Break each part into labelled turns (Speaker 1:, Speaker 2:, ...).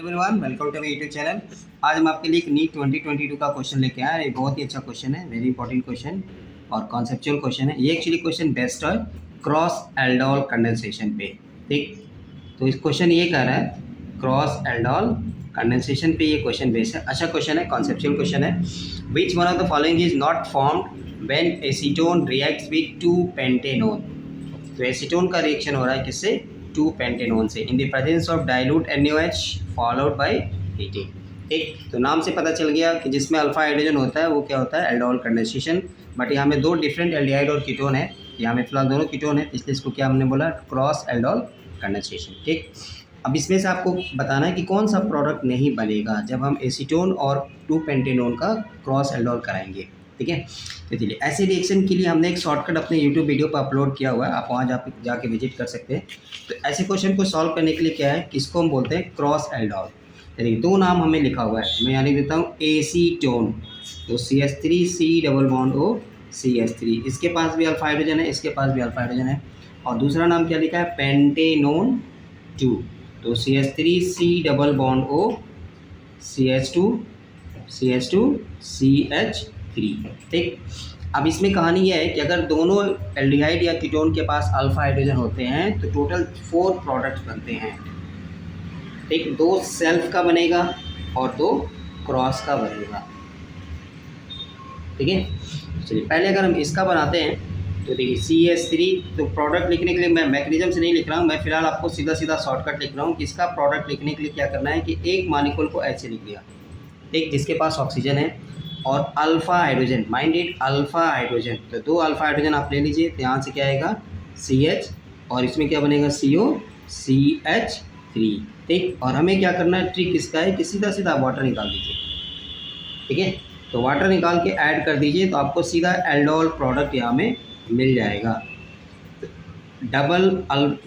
Speaker 1: Everyone, welcome to my YouTube channel. आज हम आपके लिए एक नीट 2022 का क्वेश्चन लेके आए हैं। ये बहुत ही अच्छा क्वेश्चन है, वेरी इंपॉर्टेंट क्वेश्चन और कॉन्सेप्चुअल क्वेश्चन है। ये एक्चुअली क्वेश्चन बेस्ट है क्रॉस एल्डोल कंडेंसेशन पे। ठीक, तो इस क्वेश्चन ये कह रहा है क्रॉस एल्डोल कंडेंसेशन पे ये क्वेश्चन बेस्ड है। अच्छा क्वेश्चन है, कॉन्सेप्चुअल क्वेश्चन है। Which one of the following is not formed when acetone reacts with 2 pentanone. तो एसीटोन का रिएक्शन हो रहा है किससे? 2 पेंटेनोन से, in the presence of dilute NaOH followed by heating. ठीक, तो नाम से पता चल गया कि जिसमें अल्फा हाइड्रोजन होता है वो क्या होता है? Aldol condensation. बट यहाँ में दो डिफरेंट एल्डिहाइड और कीटोन है, यहाँ में फिलहाल दोनों कीटोन है, इसलिए इसको क्या हमने बोला? Cross aldol condensation. ठीक, अब इसमें से आपको बताना है कि कौन सा प्रोडक्ट नहीं बनेगा जब हम एसीटोन और 2 पेंटेनोन का क्रॉस एल्डोल कराएंगे। ठीक है, तो चलिए ऐसे रिएक्शन के लिए हमने एक शॉर्टकट अपने यूट्यूब वीडियो पर अपलोड किया हुआ है, आप वहाँ जाके विजिट कर सकते हैं। तो ऐसे क्वेश्चन को सॉल्व करने के लिए क्या है, किसको हम बोलते हैं? Cross aldol. चलिए दो नाम हमें लिखा हुआ है, मैं यहाँ लिख देता हूँ एसीटोन, तो CH3 COO, इसके पास भी अल्फा हाइड्रोजन है, इसके पास भी अल्फा हाइड्रोजन है। और दूसरा नाम क्या लिखा है? पेंटेनोन 2, तो CH3 COO CH2 ठीक। अब इसमें कहानी यह है कि अगर दोनों एल्डिहाइड या कीटोन के पास अल्फा हाइड्रोजन होते हैं तो टोटल 4 प्रोडक्ट्स बनते हैं। ठीक, 2 सेल्फ का बनेगा और 2 क्रॉस का बनेगा। ठीक है, चलिए पहले अगर हम इसका बनाते हैं तो देखिए CH3, तो प्रोडक्ट लिखने के लिए मैं मैकेनिज्म से नहीं लिख रहा हूँ, मैं फिलहाल आपको सीधा सीधा शॉर्टकट लिख रहा हूँ कि इसका प्रोडक्ट लिखने के लिए क्या करना है कि एक मॉलिक्यूल को ऐसे लिख दिया, एक जिसके पास ऑक्सीजन है और alpha hydrogen, minded alpha hydrogen, तो 2 अल्फ़ा हाइड्रोजन आप ले लीजिए, तो यहाँ से क्या आएगा? CH, और इसमें क्या बनेगा? COCH3। ठीक, और हमें क्या करना है? ट्रिक इसका है कि सीधा सीधा वाटर निकाल दीजिए। ठीक है, तो वाटर निकाल के ऐड कर दीजिए तो आपको सीधा एल्डोल प्रोडक्ट यहाँ में मिल जाएगा। डबल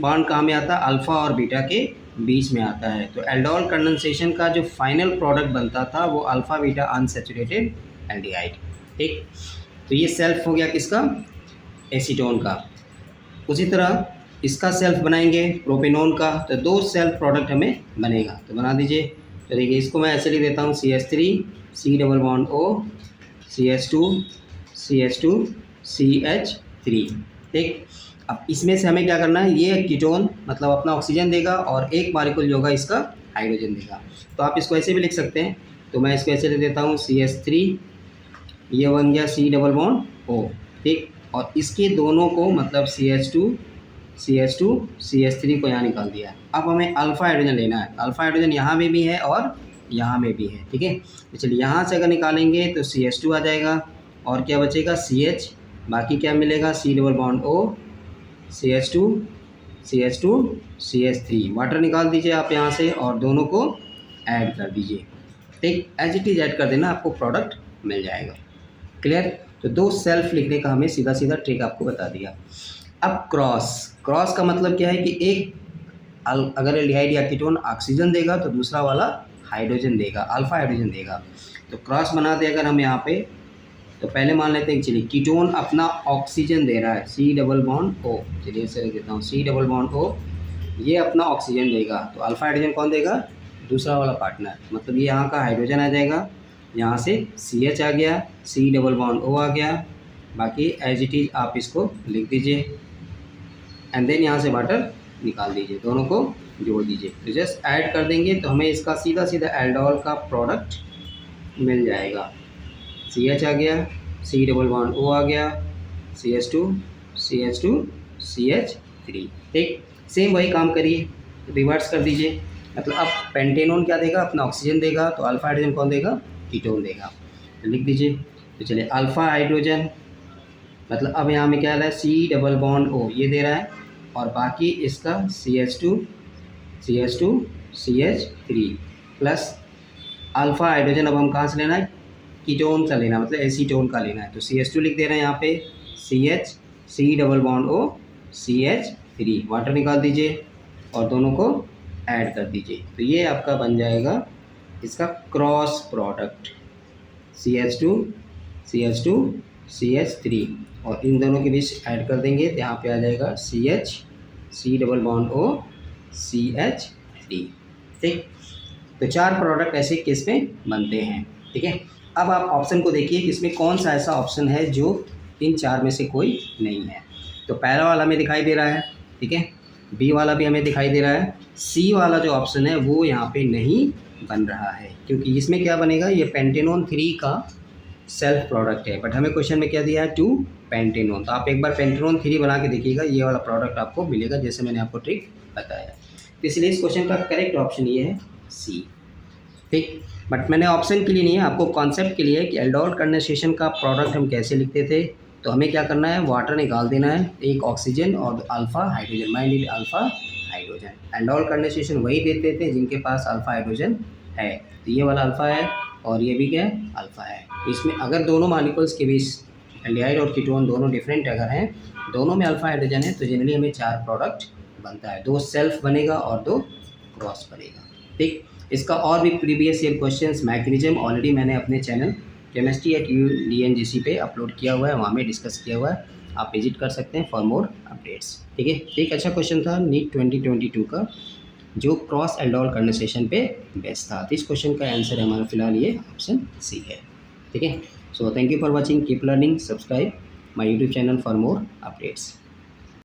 Speaker 1: बॉन्ड कहाँ में आता है? अल्फ़ा और बीटा के बीच में आता है। तो एल्डोल कंडेंसेशन का जो फाइनल प्रोडक्ट बनता था वो अल्फ़ा बीटा अनसैचुरेटेड एल्डिहाइड। ठीक, तो ये सेल्फ हो गया किसका? एसीटोन का। उसी तरह इसका सेल्फ बनाएंगे प्रोपेनोन का, तो 2 सेल्फ प्रोडक्ट हमें बनेगा, तो बना दीजिए। तो देखिए इसको मैं ऐसे लिख देता हूँ CH3 COO CH2 CH3। ठीक, अब इसमें से हमें क्या करना है? ये कीटोन मतलब अपना ऑक्सीजन देगा और एक मॉलिक्यूल जो होगा इसका हाइड्रोजन देगा। तो आप इसको ऐसे भी लिख सकते हैं, तो मैं इसको ऐसे लिख देता हूँ CH3, ये बन गया C+O। ठीक, और इसके दोनों को मतलब CH2 CH3 को यहाँ निकाल दिया। अब हमें अल्फ़ा हाइड्रोजन लेना है, अल्फ़ा हाइड्रोजन यहाँ में भी है और यहाँ में भी है। ठीक है, तो चलिए यहाँ से अगर निकालेंगे तो CH2 आ जाएगा और क्या बचेगा? CH, बाकी क्या मिलेगा? C+O CH2 वाटर निकाल दीजिए आप यहाँ से और दोनों को ऐड कर दीजिए। ठीक, एज इट इज़ ऐड कर देना, आपको प्रोडक्ट मिल जाएगा। क्लियर? तो 2 सेल्फ लिखने का हमें सीधा सीधा ट्रिक आपको बता दिया। अब क्रॉस का मतलब क्या है कि एक अगर एल्डिहाइड या कीटोन ऑक्सीजन देगा तो दूसरा वाला हाइड्रोजन देगा, अल्फा हाइड्रोजन देगा। तो क्रॉस बना दे अगर हम यहाँ पे, तो पहले मान लेते हैं चलिए कीटोन अपना ऑक्सीजन दे रहा है C+O, चलिए इसे लिख देता हूँ C+O, ये अपना ऑक्सीजन देगा, तो अल्फा हाइड्रोजन कौन देगा? दूसरा वाला पार्टनर, मतलब ये यहाँ का हाइड्रोजन आ जाएगा, यहाँ से CH आ गया, C+O आ गया, बाकी एज इट इज़ आप इसको लिख दीजिए एंड देन यहाँ से वाटर निकाल दीजिए, दोनों को जोड़ दीजिए। तो जस्ट ऐड कर देंगे तो हमें इसका सीधा सीधा एल्डोल का प्रोडक्ट मिल जाएगा। CH आ गया, C+O आ गया, CH2 ठीक, सेम वही काम करिए, रिवर्स कर दीजिए। मतलब अब पेंटेनोन क्या देगा? अपना ऑक्सीजन देगा, तो अल्फा हाइड्रोजन कौन देगा? कीटोन देगा, तो लिख दीजिए। तो चलिए अल्फा हाइड्रोजन मतलब अब यहाँ में क्या आ रहा है? C+O ये दे रहा है और बाकी इसका CH2 CH3 plus alpha hydrogen अब हम कहाँ से लेना है? कीटोन का लेना, मतलब एसीटोन का लेना है, तो CH2 लिख दे रहे हैं यहाँ पे, CH C+O CH3, वाटर निकाल दीजिए और दोनों को ऐड कर दीजिए। तो ये आपका बन जाएगा इसका क्रॉस प्रोडक्ट CH2 CH3, और इन दोनों के बीच ऐड कर देंगे तो यहाँ पे आ जाएगा CH C+O CH3। ठीक, तो 4 प्रोडक्ट ऐसे किस में बनते हैं, ठीक है। अब आप ऑप्शन को देखिए कि इसमें कौन सा ऐसा ऑप्शन है जो इन 4 में से कोई नहीं है। तो पहला वाला हमें दिखाई दे रहा है, ठीक है, बी वाला भी हमें दिखाई दे रहा है, सी वाला जो ऑप्शन है वो यहाँ पे नहीं बन रहा है, क्योंकि इसमें क्या बनेगा, ये पेंटेनोन 3 का सेल्फ प्रोडक्ट है, बट हमें क्वेश्चन में क्या दिया है, 2 पेंटेनोन। तो आप एक बार पेंटेनोन 3 बना के देखिएगा, ये वाला प्रोडक्ट आपको मिलेगा, जैसे मैंने आपको ट्रिक बताया। तो इसलिए इस क्वेश्चन का करेक्ट ऑप्शन ये है सी, ठीक। बट मैंने ऑप्शन के लिए नहीं है, आपको कॉन्सेप्ट के लिए है कि एल्डोल कंडेंसेशन का प्रोडक्ट हम कैसे लिखते थे। तो हमें क्या करना है, वाटर निकाल देना है, एक ऑक्सीजन और alpha hydrogen, mind it alpha hydrogen. Aldol condensation वही देते थे जिनके पास अल्फ़ा हाइड्रोजन है। तो ये वाला अल्फ़ा है और ये भी क्या है, अल्फ़ा है। इसमें अगर दोनों मॉलिक्यूल्स के बीच एल्डिहाइड और कीटोन दोनों डिफरेंट अगर हैं, दोनों में अल्फ़ा हाइड्रोजन है, तो जनरली हमें 4 प्रोडक्ट बनता है, 2 सेल्फ बनेगा और 2 क्रॉस बनेगा, ठीक। इसका और भी previous year questions mechanism already मैंने अपने चैनल chemistry@UDNGC पे अपलोड किया हुआ है, वहाँ में डिस्कस किया हुआ है, आप विजिट कर सकते हैं फॉर मोर अपडेट्स, ठीक है। एक अच्छा क्वेश्चन था नीट 2022 का, जो क्रॉस एल्डोल कंडेंसेशन पे बेस्ड था। तो इस क्वेश्चन का आंसर हमारा फिलहाल ये ऑप्शन सी है, ठीक है। So thank you for watching, keep learning, subscribe my YouTube channel for more updates.